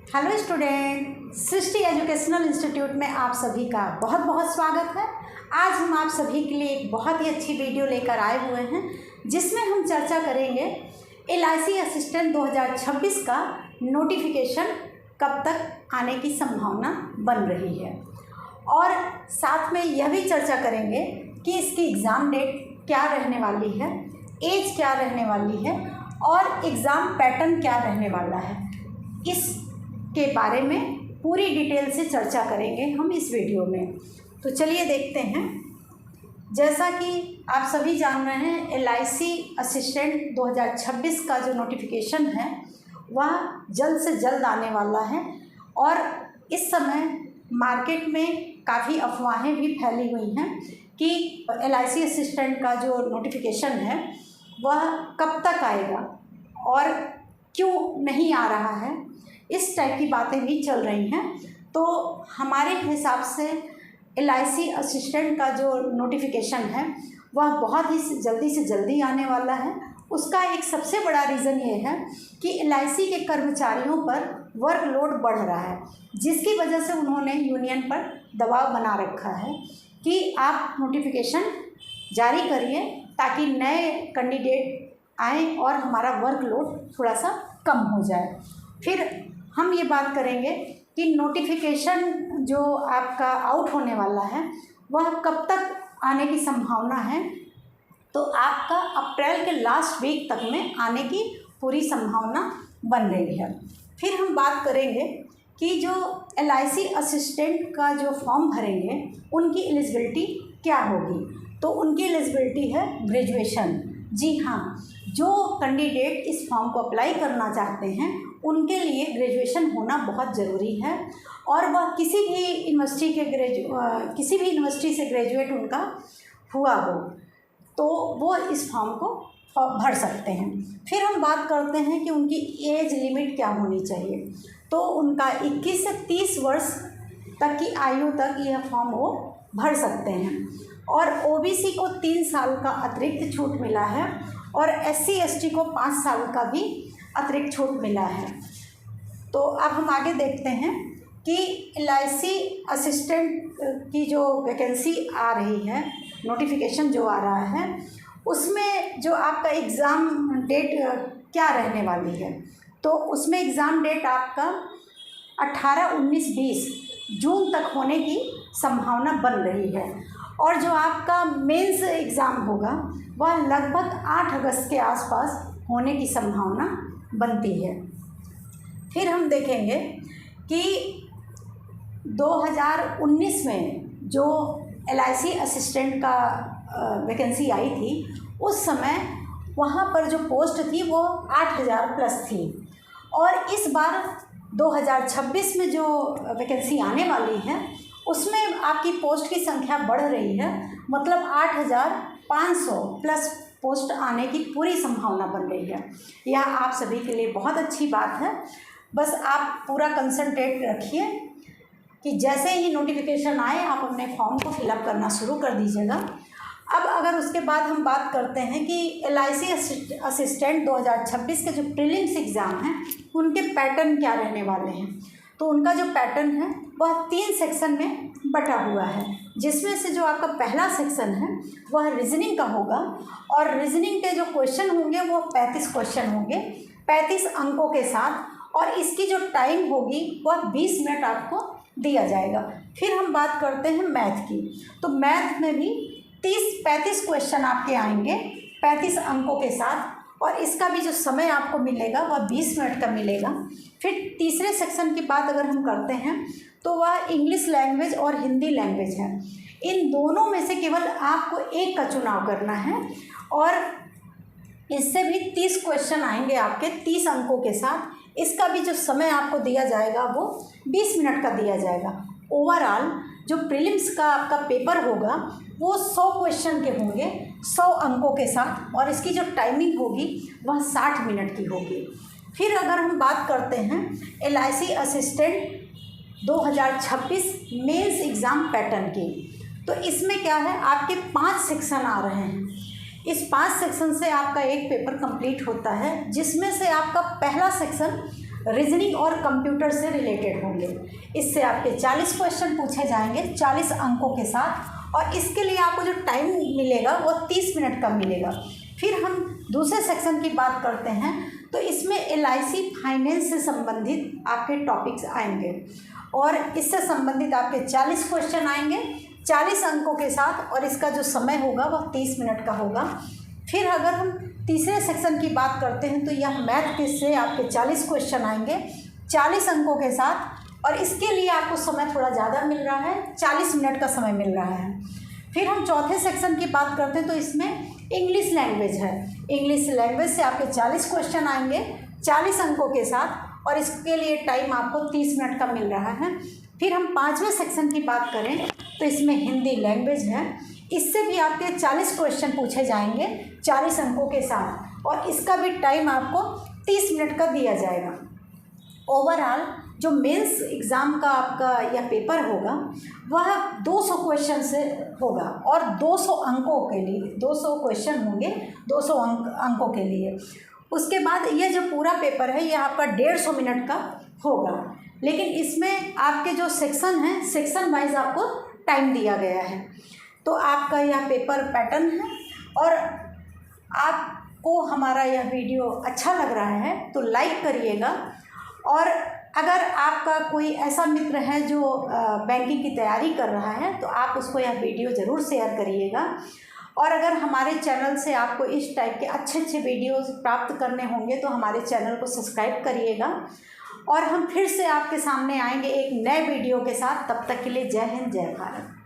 Hello student, सृष्टि educational institute में आप सभी का बहुत बहुत स्वागत है। आज हम आप सभी के लिए एक बहुत ही अच्छी वीडियो लेकर आए हुए हैं जिसमें हम चर्चा करेंगे LIC असिस्टेंट 2026 का नोटिफिकेशन कब तक आने की संभावना बन रही है, और साथ में यह भी चर्चा करेंगे कि इसकी एग्ज़ाम डेट क्या रहने वाली है, एज क्या रहने वाली है और एग्ज़ाम पैटर्न क्या रहने वाला है। इस के बारे में पूरी डिटेल से चर्चा करेंगे हम इस वीडियो में। तो चलिए देखते हैं। जैसा कि आप सभी जान रहे हैं, LIC असिस्टेंट 2026 का जो नोटिफिकेशन है वह जल्द से जल्द आने वाला है, और इस समय मार्केट में काफ़ी अफवाहें भी फैली हुई हैं कि LIC असिस्टेंट का जो नोटिफिकेशन है वह कब तक आएगा और क्यों नहीं आ रहा है, इस टाइप की बातें भी चल रही हैं। तो हमारे हिसाब से LIC असिस्टेंट का जो नोटिफिकेशन है वह बहुत ही जल्दी से जल्दी आने वाला है। उसका एक सबसे बड़ा रीज़न ये है कि LIC के कर्मचारियों पर वर्कलोड बढ़ रहा है, जिसकी वजह से उन्होंने यूनियन पर दबाव बना रखा है कि आप नोटिफिकेशन जारी करिए ताकि नए कैंडिडेट आएँ और हमारा वर्कलोड थोड़ा सा कम हो जाए। फिर हम ये बात करेंगे कि नोटिफिकेशन जो आपका आउट होने वाला है वह कब तक आने की संभावना है। तो आपका अप्रैल के लास्ट वीक तक में आने की पूरी संभावना बन रही है। फिर हम बात करेंगे कि जो LIC असिस्टेंट का जो फॉर्म भरेंगे उनकी एलिजिबिलिटी क्या होगी। तो उनकी एलिजिबिलिटी है ग्रेजुएशन। जी हाँ, जो कैंडिडेट इस फॉर्म को अप्लाई करना चाहते हैं उनके लिए ग्रेजुएशन होना बहुत ज़रूरी है, और वह किसी भी यूनिवर्सिटी से ग्रेजुएट उनका हुआ हो तो वो इस फॉर्म को भर सकते हैं। फिर हम बात करते हैं कि उनकी एज लिमिट क्या होनी चाहिए। तो उनका 21 से 30 वर्ष तक की आयु तक यह फॉर्म वो भर सकते हैं, और OBC को 3 साल का अतिरिक्त छूट मिला है, और SC ST को 5 साल का भी अतिरिक्त छूट मिला है। तो अब हम आगे देखते हैं कि LIC असिस्टेंट की जो वैकेंसी आ रही है, नोटिफिकेशन जो आ रहा है, उसमें जो आपका एग्ज़ाम डेट क्या रहने वाली है। तो उसमें एग्ज़ाम डेट आपका 18, 19, 20 जून तक होने की संभावना बन रही है, और जो आपका मेंस एग्ज़ाम होगा वह लगभग 8 अगस्त के आसपास होने की संभावना बनती है। फिर हम देखेंगे कि 2019 में जो LIC असिस्टेंट का वैकेंसी आई थी, उस समय वहाँ पर जो पोस्ट थी वो 8000 प्लस थी, और इस बार 2026 में जो वैकेंसी आने वाली है उसमें आपकी पोस्ट की संख्या बढ़ रही है, मतलब 8500 प्लस पोस्ट आने की पूरी संभावना बन रही है। यह आप सभी के लिए बहुत अच्छी बात है। बस आप पूरा कंसंट्रेट रखिए कि जैसे ही नोटिफिकेशन आए आप अपने फॉर्म को फिलअप करना शुरू कर दीजिएगा। अब अगर उसके बाद हम बात करते हैं कि LIC असिस्टेंट 2026 के जो प्रीलिम्स एग्ज़ाम हैं उनके पैटर्न क्या रहने वाले हैं। तो उनका जो पैटर्न है वह 3 सेक्शन में बटा हुआ है, जिसमें से जो आपका पहला सेक्शन है वह रीजनिंग का होगा, और रीजनिंग के जो क्वेश्चन होंगे वो 35 क्वेश्चन होंगे 35 अंकों के साथ, और इसकी जो टाइम होगी वह 20 मिनट आपको दिया जाएगा। फिर हम बात करते हैं मैथ की। तो मैथ में भी 35 क्वेश्चन आपके आएंगे 35 अंकों के साथ, और इसका भी जो समय आपको मिलेगा वह 20 मिनट का मिलेगा। फिर तीसरे सेक्शन की बात अगर हम करते हैं तो वह इंग्लिश लैंग्वेज और हिंदी लैंग्वेज है। इन दोनों में से केवल आपको एक का चुनाव करना है, और इससे भी 30 क्वेश्चन आएंगे आपके 30 अंकों के साथ। इसका भी जो समय आपको दिया जाएगा वो 20 मिनट का दिया जाएगा। ओवरऑल जो प्रीलिम्स का आपका पेपर होगा वो 100 क्वेश्चन के होंगे 100 अंकों के साथ, और इसकी जो टाइमिंग होगी वह 60 मिनट की होगी। फिर अगर हम बात करते हैं LIC assistant 2026 mains exam pattern की, तो इसमें क्या है, आपके 5 सेक्शन आ रहे हैं। इस 5 सेक्शन से आपका एक पेपर कंप्लीट होता है, जिसमें से आपका पहला सेक्शन रीजनिंग और कंप्यूटर से रिलेटेड होंगे। इससे आपके 40 क्वेश्चन पूछे जाएंगे 40 अंकों के साथ, और इसके लिए आपको जो टाइम मिलेगा वो 30 मिनट का मिलेगा। फिर हम दूसरे सेक्शन की बात करते हैं, तो इसमें LIC फाइनेंस से संबंधित आपके टॉपिक्स आएंगे, और इससे संबंधित आपके 40 क्वेश्चन आएंगे 40 अंकों के साथ, और इसका जो समय होगा वह 30 मिनट का होगा। फिर अगर हम तीसरे सेक्शन की बात करते हैं, तो यह मैथ के से आपके 40 क्वेश्चन आएंगे 40 अंकों के साथ, और इसके लिए आपको समय थोड़ा ज़्यादा मिल रहा है, 40 मिनट का समय मिल रहा है। फिर हम चौथे सेक्शन की बात करते हैं, तो इसमें इंग्लिश लैंग्वेज है। इंग्लिश लैंग्वेज से आपके 40 क्वेश्चन आएंगे 40 अंकों के साथ, और इसके लिए टाइम आपको 30 मिनट का मिल रहा है। फिर हम पाँचवें सेक्शन की बात करें, तो इसमें हिंदी लैंग्वेज है। इससे भी आपके 40 क्वेश्चन पूछे जाएंगे 40 अंकों के साथ, और इसका भी टाइम आपको 30 मिनट का दिया जाएगा। ओवरऑल जो मेंस एग्ज़ाम का आपका यह पेपर होगा वह 200 क्वेश्चन से होगा, और 200 अंकों के लिए 200 क्वेश्चन होंगे 200 अंकों के लिए। उसके बाद यह जो पूरा पेपर है यह आपका 150 मिनट का होगा, लेकिन इसमें आपके जो सेक्शन हैं सेक्शन वाइज आपको टाइम दिया गया है। तो आपका यह पेपर पैटर्न है, और आपको हमारा यह वीडियो अच्छा लग रहा है तो लाइक करिएगा, और अगर आपका कोई ऐसा मित्र है जो बैंकिंग की तैयारी कर रहा है तो आप उसको यह वीडियो ज़रूर शेयर करिएगा। और अगर हमारे चैनल से आपको इस टाइप के अच्छे अच्छे वीडियोस प्राप्त करने होंगे तो हमारे चैनल को सब्सक्राइब करिएगा, और हम फिर से आपके सामने आएंगे एक नए वीडियो के साथ। तब तक के लिए जय हिंद, जय भारत।